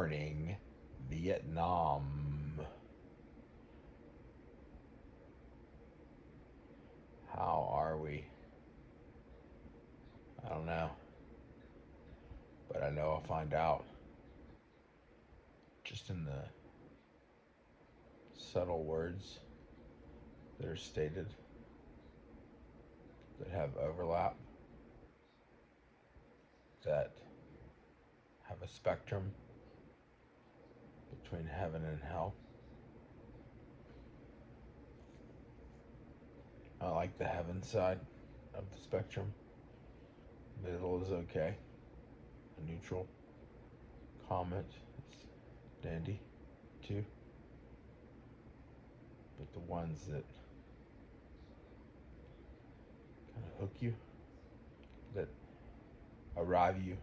morning, Vietnam. How are we? I don't know, but I know I'll find out just in the subtle words that are stated that have overlap, that have a spectrum between heaven and hell. I like the heaven side of the spectrum. Middle is okay. A neutral comment is dandy too. But the ones that kind of hook you, that arrive you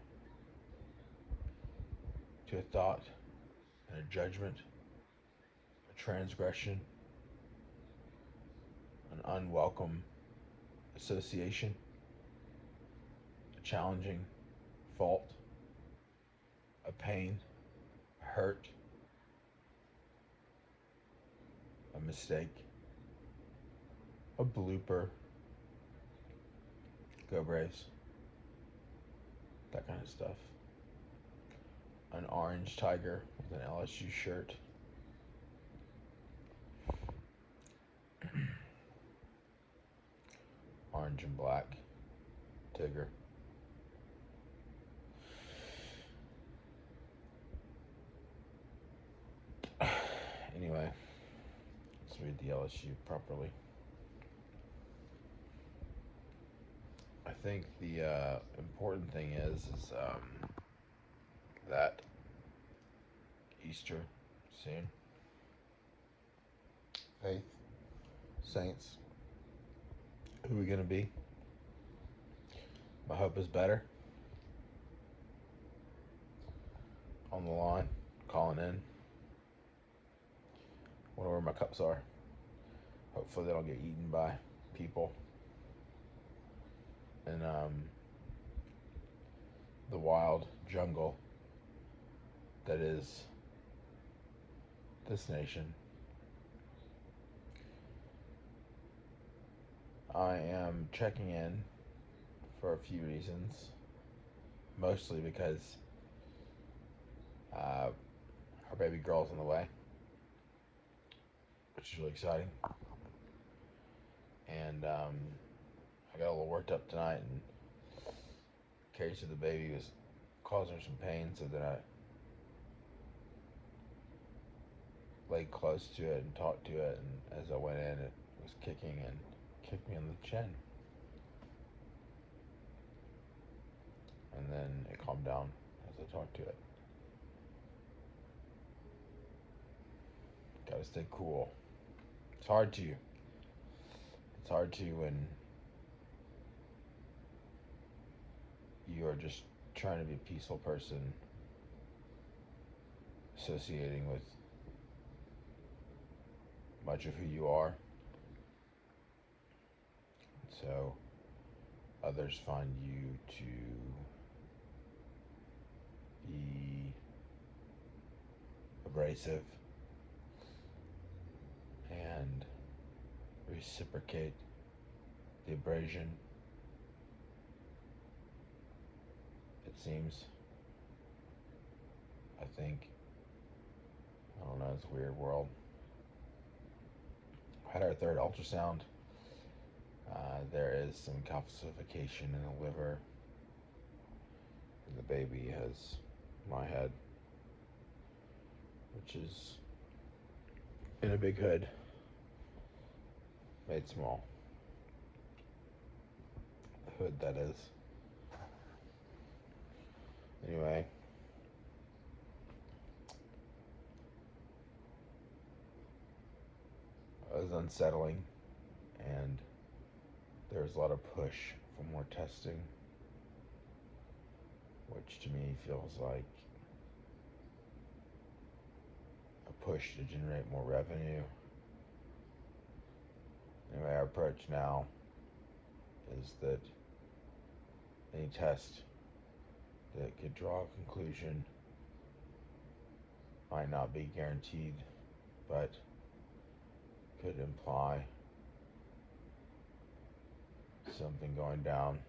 to a thought and a judgment, a transgression, an unwelcome association, a challenging fault, a pain, a hurt, a mistake, a blooper. Go Braves. That kind of stuff. An orange tiger with an LSU shirt. Orange and black. Tigger. Anyway, let's read the LSU properly. I think the important thing is that Easter soon. Faith, saints, who are we gonna be? My hope is better. On the line, calling in. Wonder where my cups are. Hopefully they don't get eaten by people. And the wild jungle that is this nation. I am checking in for a few reasons, mostly because our baby girl's on the way, which is really exciting. And I got a little worked up tonight, and case of the baby was causing her some pain, so then I laid close to it and talked to it, and as I went in, it was kicking and kicked me on the chin. And then it calmed down as I talked to it. Gotta stay cool. It's hard to. It's hard to when you are just trying to be a peaceful person, associating with much of who you are. So others find you to be abrasive and reciprocate the abrasion. It seems. I think. I don't know, it's a weird world. Had our third ultrasound. There is some calcification in the liver. The baby has my head, which is in a big hood, made small. The hood, that is. Anyway, it was unsettling, and there was a lot of push for more testing, which to me feels like a push to generate more revenue. Anyway, our approach now is that any test that could draw a conclusion might not be guaranteed, but could imply something going down.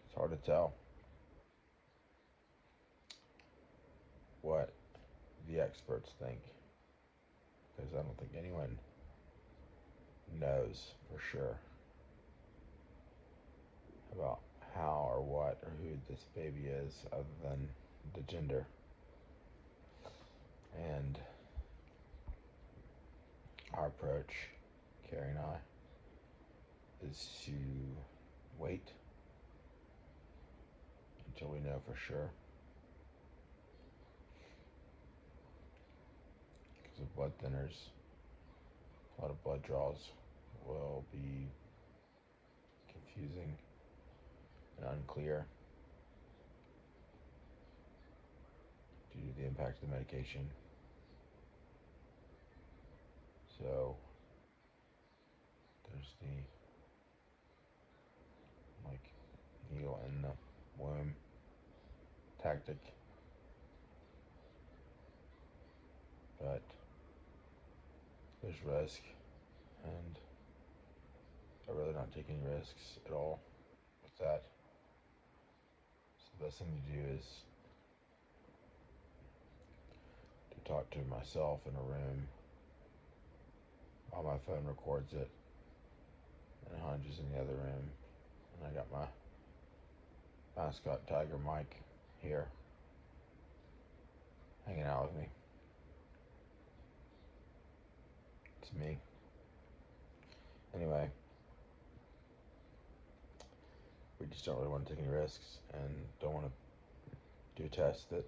It's hard to tell what the experts think, because I don't think anyone knows for sure about how or what or who this baby is other than the gender. And our approach, Carrie and I, is to wait until we know for sure. Because of blood thinners, a lot of blood draws will be confusing and unclear due to the impact of the medication. So there's the needle in the womb tactic, but there's risk, and I'm really not taking risks at all with that. So the best thing to do is to talk to myself in a room while my phone records it, and Hunch is in the other room, and I got my mascot tiger Mike here hanging out with me. It's me. Anyway, we just don't really want to take any risks and don't want to do a test that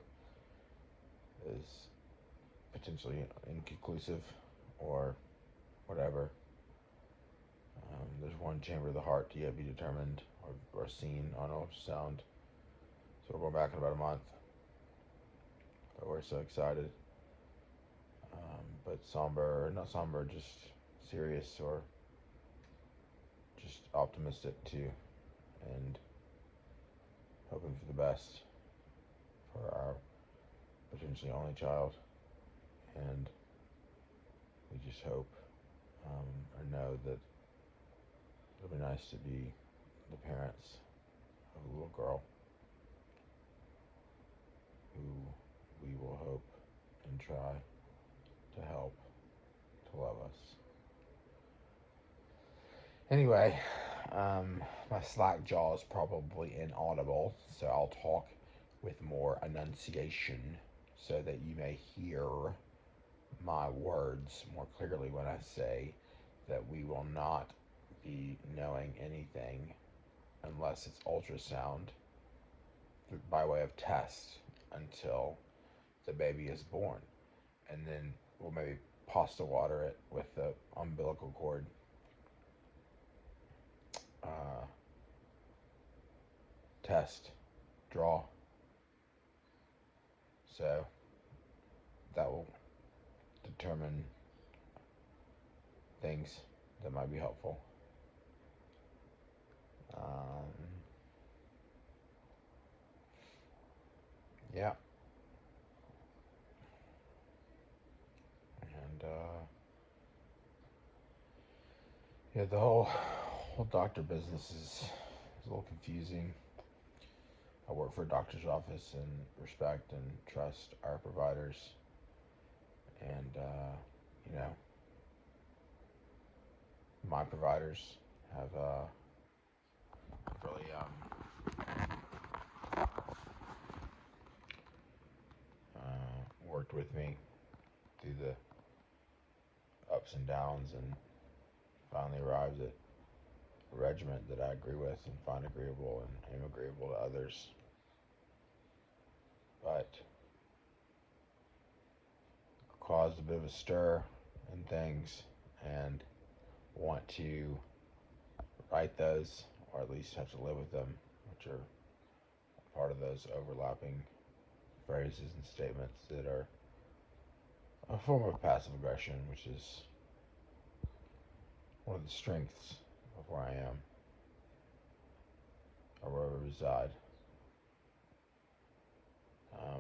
is potentially inconclusive or whatever. There's one chamber of the heart to yet be determined or seen on ultrasound. So we're going back in about a month. But we're so excited. But somber, not somber, just serious or just optimistic too. And hoping for the best for our potentially only child. And we just hope or know that it'll be nice to be the parents of a little girl who we will hope and try to help to love us. Anyway, my slack jaw is probably inaudible, so I'll talk with more enunciation so that you may hear my words more clearly when I say that we will not be knowing anything unless it's ultrasound by way of test until the baby is born. And then we'll maybe pasta water it with the umbilical cord. Test, draw. So that will determine things that might be helpful. Yeah. And yeah, the whole doctor business is a little confusing. I work for a doctor's office and respect and trust our providers. And, my providers have really worked with me through the ups and downs and finally arrived at a regimen that I agree with and find agreeable and am agreeable to others. But caused a bit of a stir in things and want to write those, or at least have to live with them, which are part of those overlapping phrases and statements that are a form of passive aggression, which is one of the strengths of where I am or where I reside.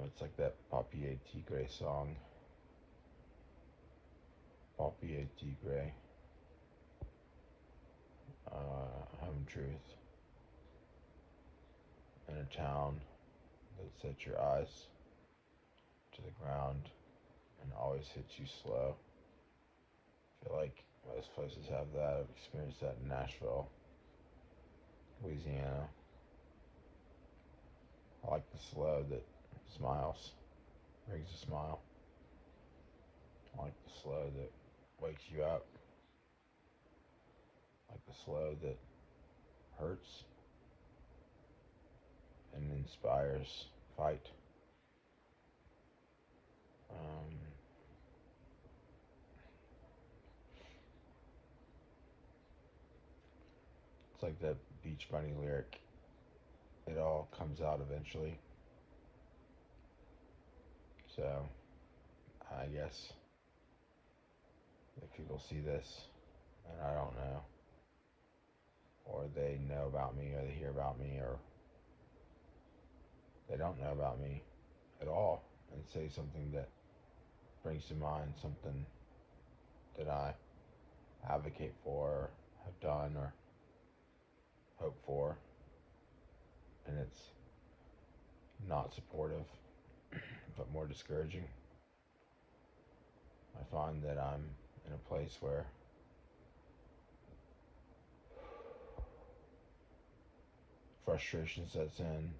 It's like that IYKYK song, IYKYK, home truth in a town that sets your eyes to the ground and always hits you slow. I feel like most places have that. I've experienced that in Nashville, Louisiana. I like the slow that smiles, brings a smile. I like the slow that wakes you up. I like the slow that hurts and inspires fight. It's like that Beach Bunny lyric. It all comes out eventually. So, I guess if people see this, and I don't know, or they know about me, or they hear about me, or they don't know about me at all, and say something that brings to mind something that I advocate for, or have done, or hope for, and it's not supportive, but more discouraging, I find that I'm in a place where frustration sets in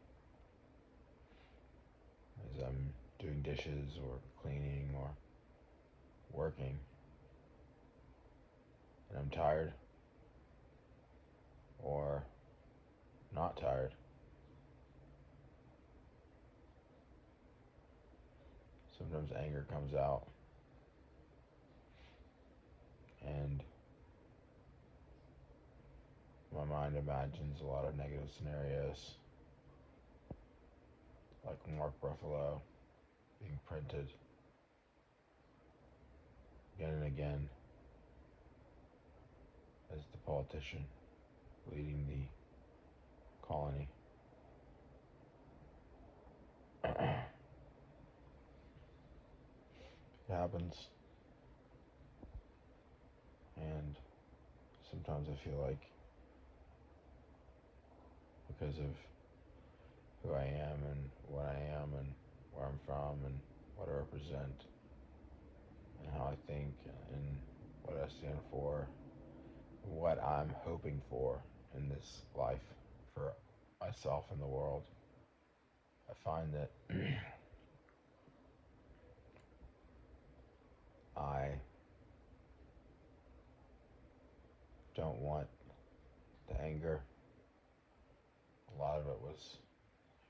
as I'm doing dishes or cleaning or working, and I'm tired or not tired. Sometimes anger comes out, and my mind imagines a lot of negative scenarios, like Mark Ruffalo being printed again and again as the politician leading the colony. It happens, and sometimes I feel like because of who I am and what I am and where I'm from and what I represent and how I think and what I stand for, what I'm hoping for in this life for myself and the world, I find that I don't want the anger. A lot of it was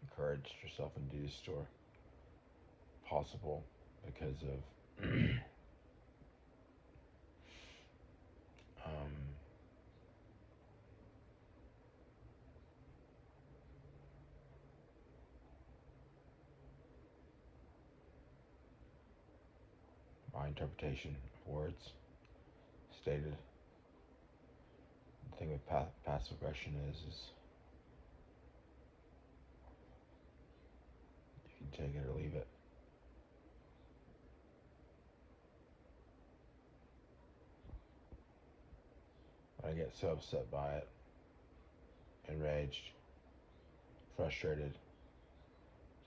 encouraged or self-induced or possible because of um, my interpretation of words stated. The thing with passive aggression is you can take it or leave it. But I get so upset by it, enraged, frustrated,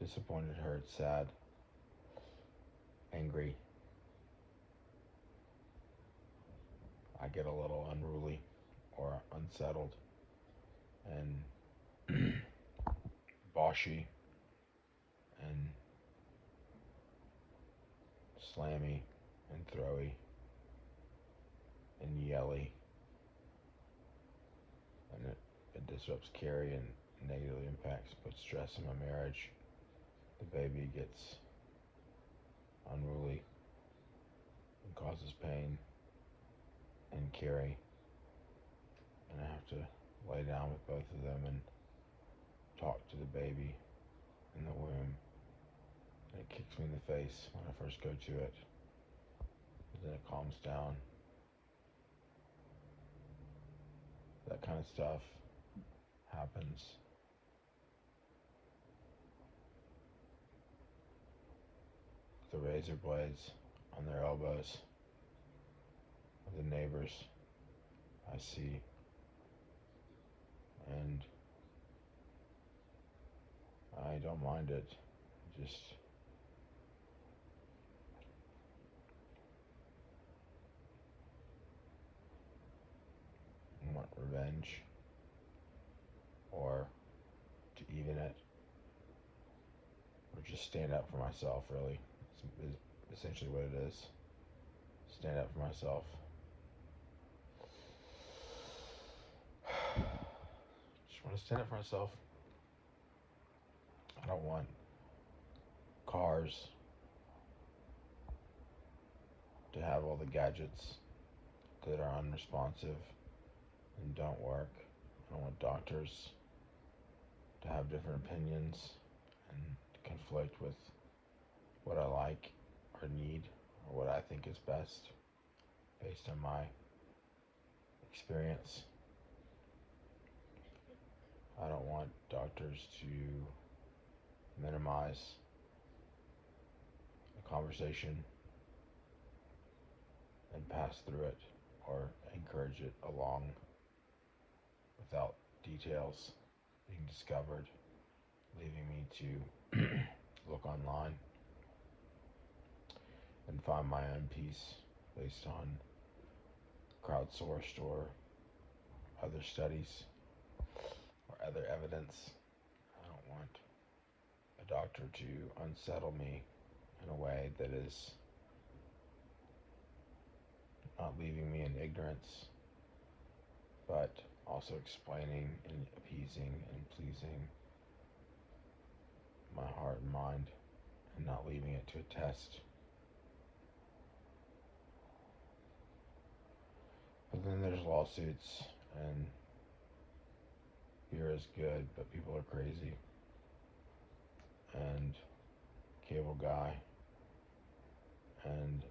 disappointed, hurt, sad, angry. I get a little unruly or unsettled and boshy and slammy and throwy and yelly, and it disrupts Carrie and negatively impacts, puts stress in my marriage. The baby gets unruly and causes pain and Carrie, and I have to lay down with both of them and talk to the baby in the womb and it kicks me in the face when I first go to it. But then it calms down. That kind of stuff happens. The razor blades on their elbows of the neighbors I see, and I don't mind it. Just want revenge, or to even it, or just stand up for myself, really. Is essentially what it is. Stand up for myself. Just want to stand up for myself. I don't want cars to have all the gadgets that are unresponsive and don't work. I don't want doctors to have different opinions and conflict with what I like or need or what I think is best based on my experience. I don't want doctors to minimize a conversation and pass through it or encourage it along without details being discovered, leaving me to look online and find my own peace based on crowdsourced or other studies or other evidence. I don't want a doctor to unsettle me in a way that is not leaving me in ignorance, but also explaining and appeasing and pleasing my heart and mind, and not leaving it to a test. But then there's lawsuits, and beer is good, but people are crazy. And cable guy, and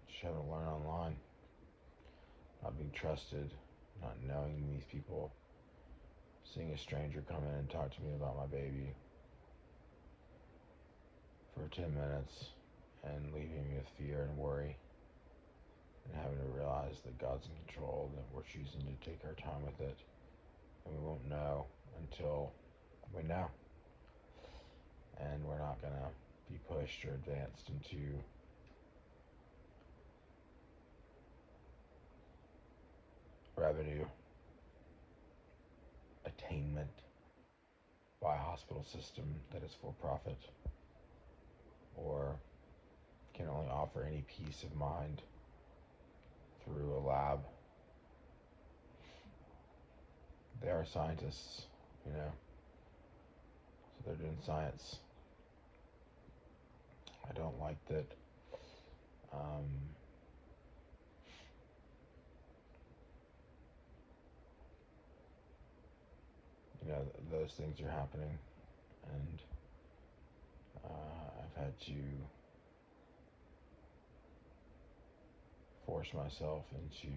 just have to learn online. Not being trusted, not knowing these people, seeing a stranger come in and talk to me about my baby for 10 minutes and leaving me with fear and worry, and having to realize that God's in control, that we're choosing to take our time with it, and we won't know until we know. And we're not going to be pushed or advanced into revenue attainment by a hospital system that is for profit or can only offer any peace of mind through a lab. They are scientists, so they're doing science. I don't like that those things are happening, and I've had to force myself into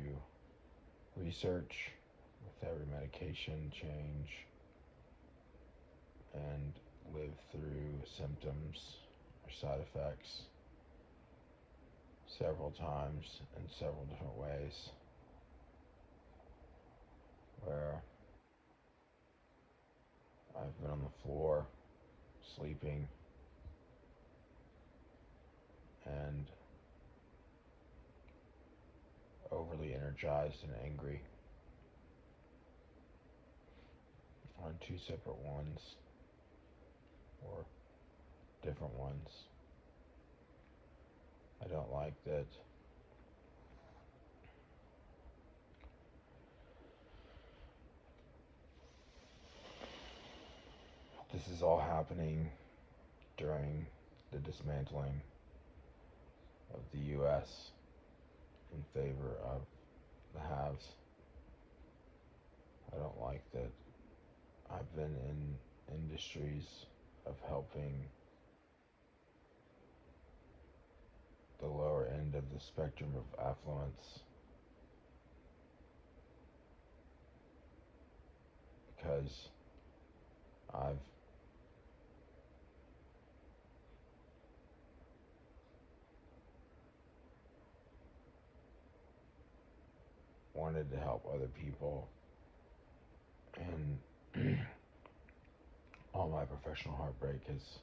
research with every medication change and live through symptoms or side effects several times in several different ways, where I've been on the floor sleeping and overly energized and angry on two separate ones or different ones. I don't like that this is all happening during the dismantling of the U.S. in favor of the haves. I don't like that I've been in industries of helping the lower end of the spectrum of affluence because I've wanted to help other people, and all my professional heartbreak has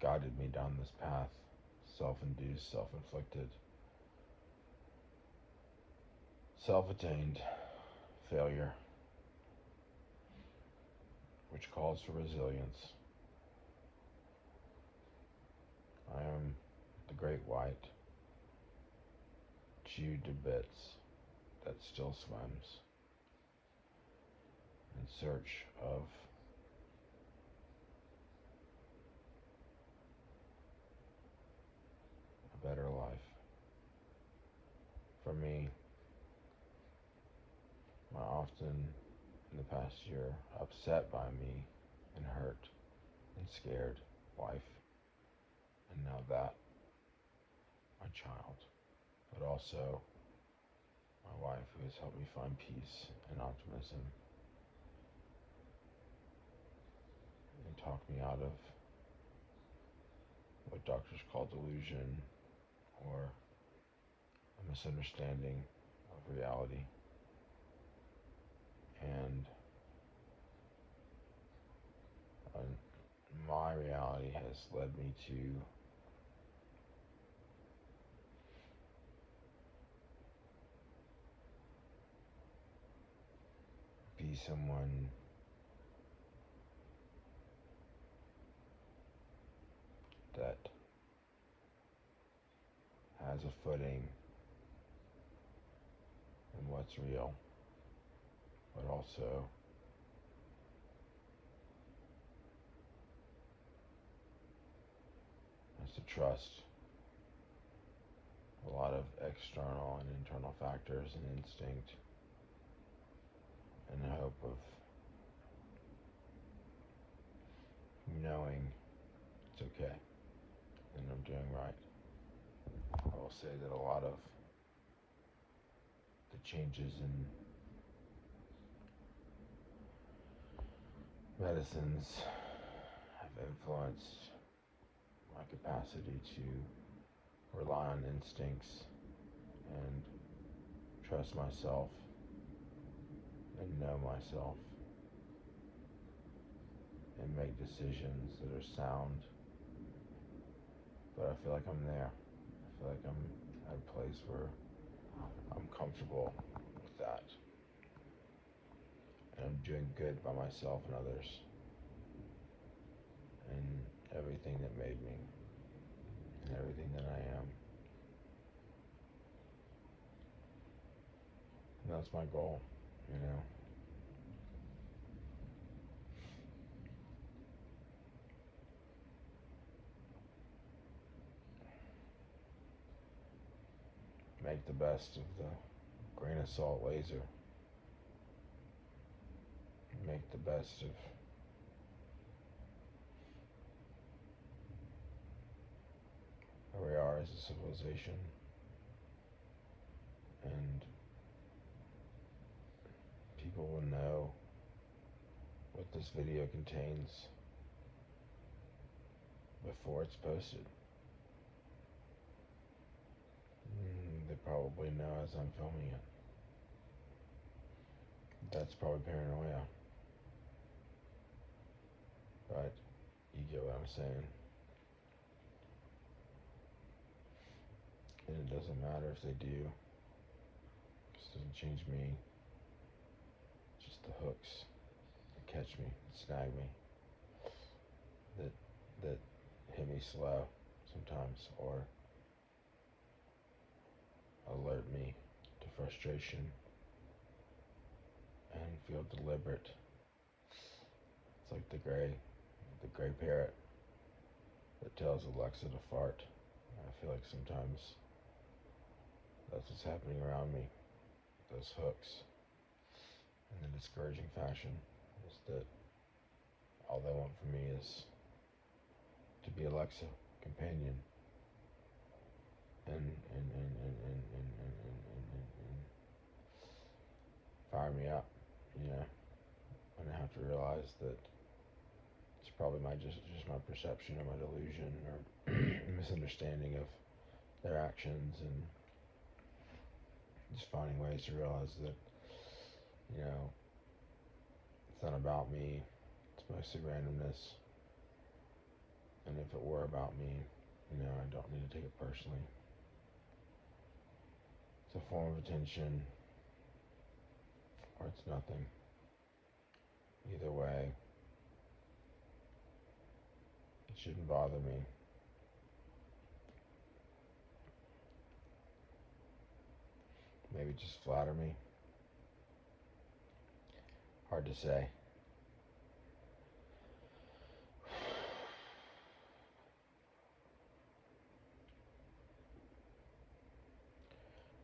guided me down this path, self-induced, self-inflicted, self-attained failure, which calls for resilience. I am the great white, chewed to bits, that still swims in search of a better life. For me, my often in the past year upset by me and hurt and scared wife, and now that, my child, but also my wife who has helped me find peace and optimism and talk me out of what doctors call delusion or a misunderstanding of reality. And my reality has led me to be someone that has a footing in what's real, but also has to trust a lot of external and internal factors and instinct in the hope of knowing it's okay and I'm doing right. I will say that a lot of the changes in medicines have influenced my capacity to rely on instincts and trust myself and know myself and make decisions that are sound. But I feel like I'm there. I feel like I'm at a place where I'm comfortable with that. And I'm doing good by myself and others. And everything that made me. And everything that I am. And that's my goal, you know. Make the best of the grain of salt laser. Make the best of where we are as a civilization. And people will know what this video contains before it's posted. They probably know as I'm filming it. That's probably paranoia. But you get what I'm saying. And it doesn't matter if they do. It doesn't change me. Just the hooks that catch me, that snag me, that hit me slow sometimes, or alert me to frustration and feel deliberate. It's like the gray parrot that tells Alexa to fart. I feel like sometimes that's what's happening around me. Those hooks in a discouraging fashion is that all they want from me is to be Alexa, companion. and fire me up, you know. And I have to realize that it's probably just my perception or my delusion or misunderstanding of their actions, and just finding ways to realize that, you know, it's not about me. It's mostly randomness. And if it were about me, you know, I don't need to take it personally. It's a form of attention, or it's nothing. Either way, it shouldn't bother me. Maybe just flatter me. Hard to say.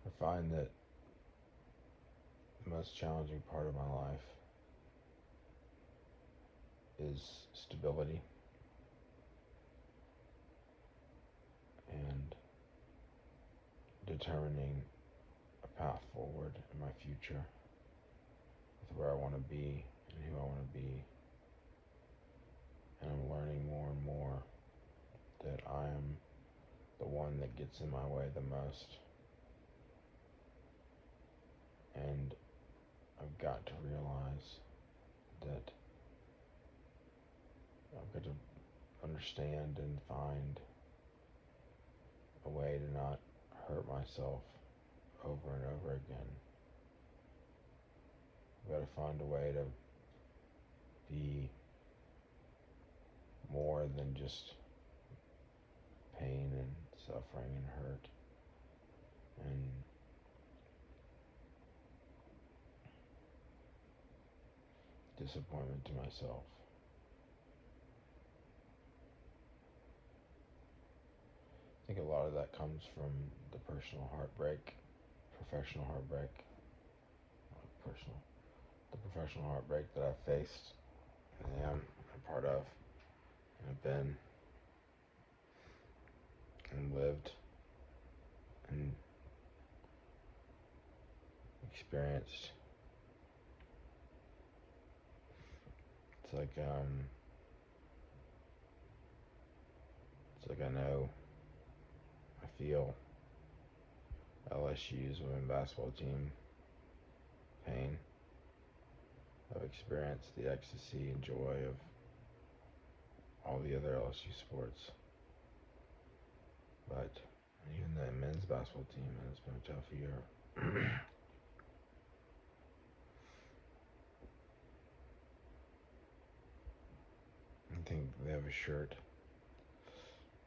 I find that the most challenging part of my life is stability and determining a path forward in my future with where I want to be and who I want to be. And I'm learning more and more that I am the one that gets in my way the most. And I've got to realize that I've got to understand and find a way to not hurt myself over and over again. I've got to find a way to be more than just pain and suffering and hurt and disappointment to myself. I think a lot of that comes from the personal heartbreak, professional heartbreak, personal, the professional heartbreak that I've faced and am a part of and have been and lived and experienced. It's like I know, I feel LSU's women's basketball team pain. I've experienced the ecstasy and joy of all the other LSU sports. But even the men's basketball team has been a tough year. I think they have a shirt,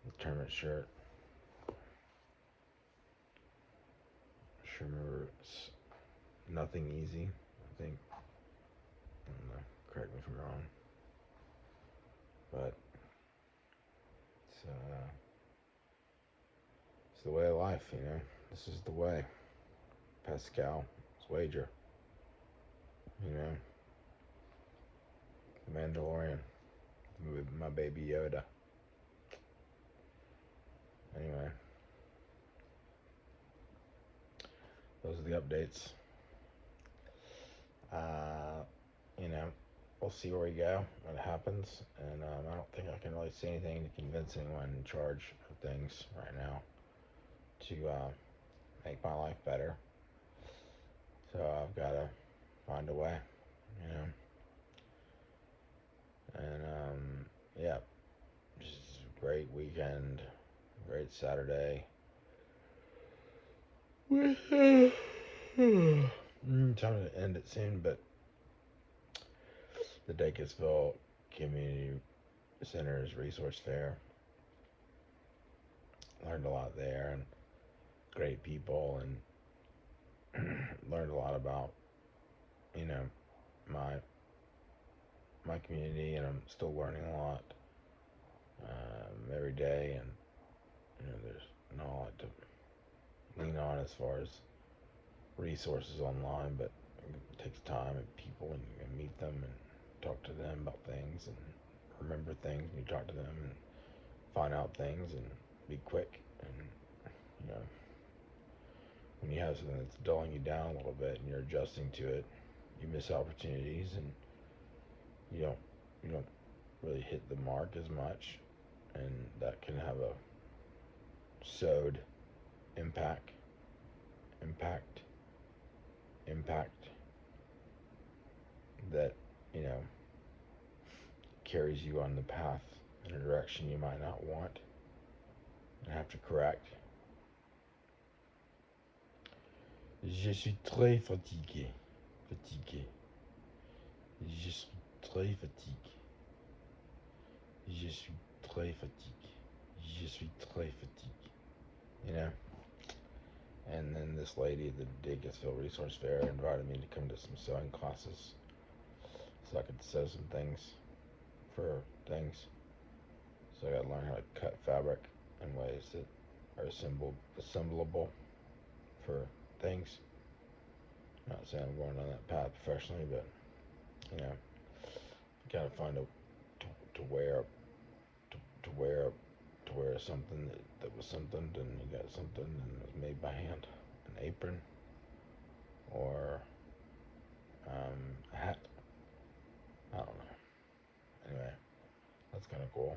a tournament shirt. I sure remember it's nothing easy, I think. I don't know, correct me if I'm wrong. But it's the way of life, you know. This is the way. Pascal's wager. You know, the Mandalorian with my baby Yoda. Anyway, those are the updates. You know, we'll see where we go, what happens, and I don't think I can really say anything to convince anyone in charge of things right now to make my life better. So I've got to find a way, you know. And yeah, just a great weekend, great Saturday. Time to end it soon, but the Dacusville Community Center's Resource Fair. Learned a lot there, and great people, and learned a lot about, you know, my community, and I'm still learning a lot every day, and you know, there's not a lot to lean on as far as resources online, but it takes time and people, and you can meet them and talk to them about things and remember things, and you talk to them and find out things and be quick, and You know, when you have something that's dulling you down a little bit and you're adjusting to it, you miss opportunities and you don't really hit the mark as much, and that can have a sowed impact impact impact that, you know, carries you on the path in a direction you might not want and have to correct. Je suis très fatigué. Fatigué. Je suis très fatigué. Je suis très fatigué. Je suis très fatigué. You know? And then this lady at the Dickinsville Resource Fair invited me to come to some sewing classes so I could sew some things for things. So I gotta learn how to cut fabric in ways that are assemblable for things. Not saying I'm going on that path professionally, but you know, you gotta find a to wear to wear to wear something that was something, and you got something and it was made by hand, an apron or a hat. I don't know. Anyway, that's kind of cool,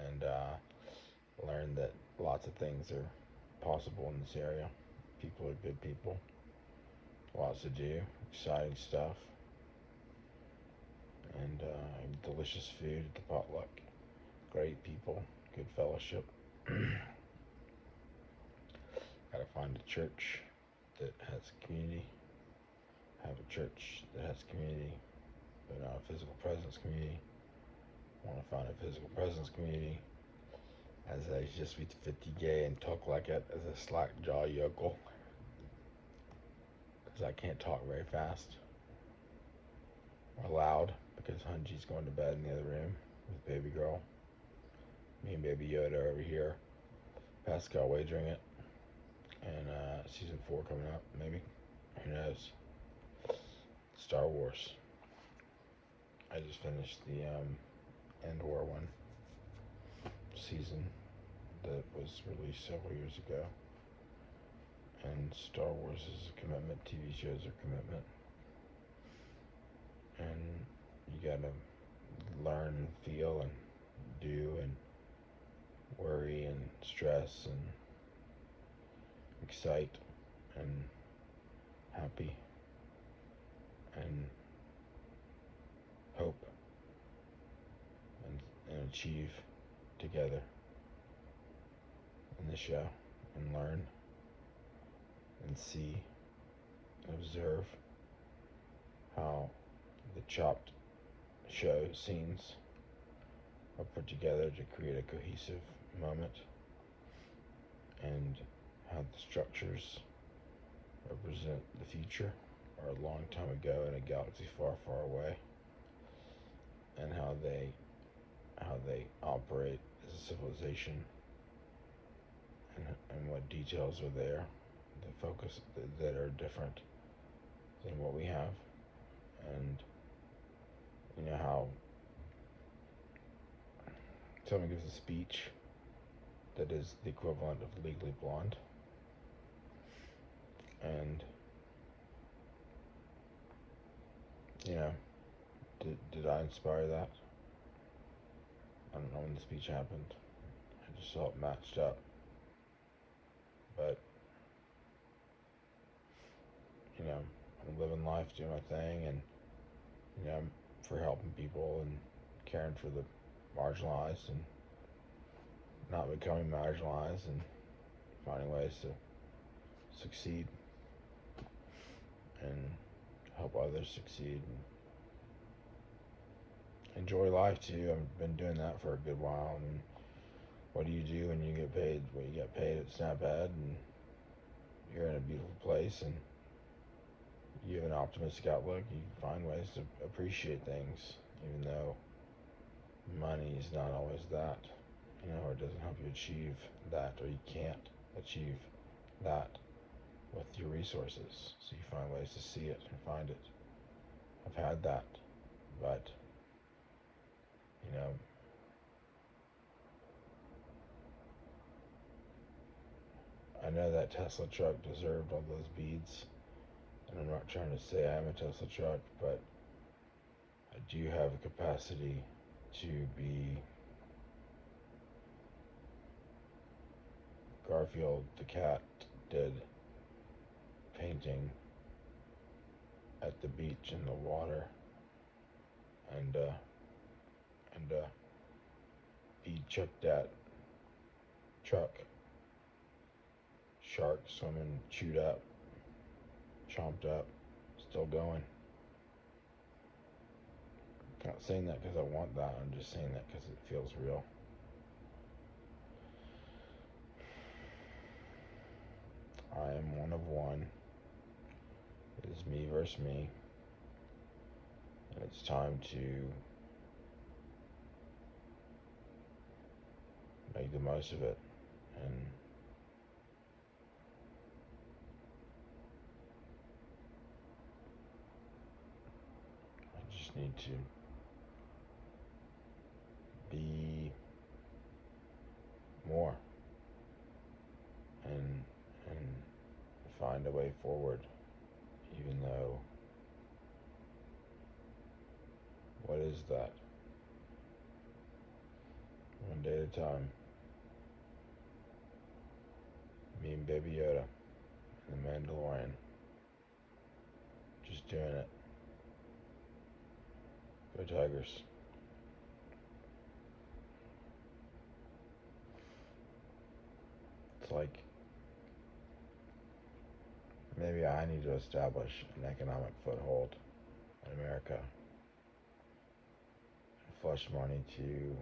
and learned that lots of things are possible in this area. People are good people. Lots to do, exciting stuff, and delicious food at the potluck. Great people, good fellowship. Gotta find a church that has community. Have a church that has community, but not a physical presence community. Want to find a physical presence community. As I just be fatigué and talk like it as a slack jaw yokel. Because I can't talk very fast or loud because Hunji's going to bed in the other room with baby girl. Me and baby Yoda are over here. Pascal wagering it. And season 4 coming up, maybe. Who knows? Star Wars. I just finished the Andor one season that was released several years ago. And Star Wars is a commitment. TV shows are commitment. And you gotta learn and feel and do and worry and stress and excite and happy and hope and achieve together in the show, and learn and see and observe how the chopped show scenes are put together to create a cohesive moment, and how the structures represent the future or a long time ago in a galaxy far, far away, and how they operate as a civilization, and what details are there, the focus that are different than what we have, and you know how someone gives a speech that is the equivalent of Legally Blonde, and you know, did I inspire that? I don't know when the speech happened. I just saw it matched up. But, you know, I'm living life, doing my thing, and, you know, I'm for helping people and caring for the marginalized and not becoming marginalized and finding ways to succeed and help others succeed and enjoy life too. I've been doing that for a good while. I mean, what do you do when you get paid? When you get paid at SnapAd and you're in a beautiful place and you have an optimistic outlook, you find ways to appreciate things, even though money is not always that, you know, or it doesn't help you achieve that, or you can't achieve that with your resources. So you find ways to see it and find it. I've had that, but, you know, know that Tesla truck deserved all those beads, and I'm not trying to say I'm a Tesla truck, but I do have the capacity to be Garfield the cat did, painting at the beach in the water, and he chucked that truck, shark swimming, chewed up, chomped up, still going. Not saying that because I want that, I'm just saying that because it feels real. I am one of one. It is me versus me. And it's time to make the most of it. And I just need to be more and find a way forward, even though, what is that? One day at a time. Me and Baby Yoda and the Mandalorian, just doing it. Go Tigers. It's like maybe I need to establish an economic foothold in America. Flush money to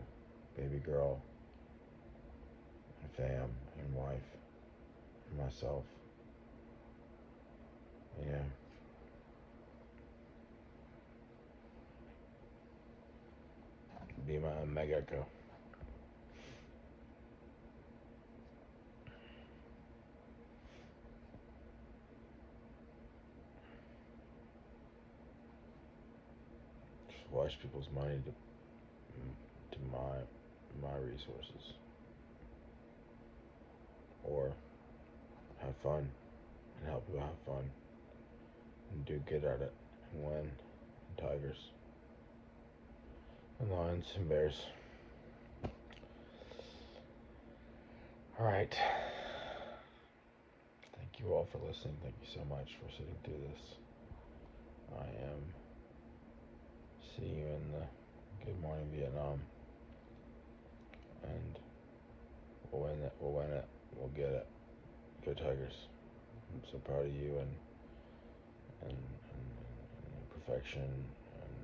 baby girl and fam and wife and myself. Yeah. Be my IYKYK. Just wash people's money to my resources. Or have fun and help you have fun and do good at it and win. And Tigers and Lions and Bears. Alright. Thank you all for listening. Thank you so much for sitting through this. I am seeing you in the Good Morning Vietnam. And we'll win it. We'll win it. We'll get it. Go Tigers. I'm so proud of you and perfection and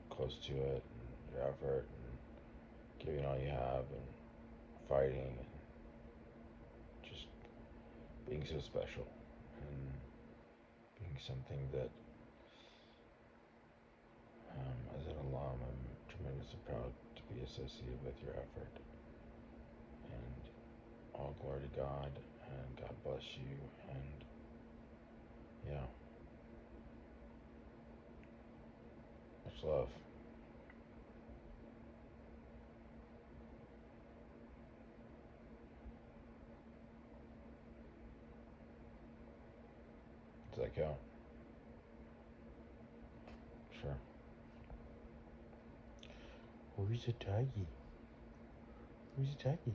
close to it, and your effort and giving all you have and fighting and just being so special and being something that as an alum I'm tremendously proud to be associated with your effort. And all glory to God, and God bless you, and yeah, much love. Does that count? Sure. Who's a tiger? Who's a tiger?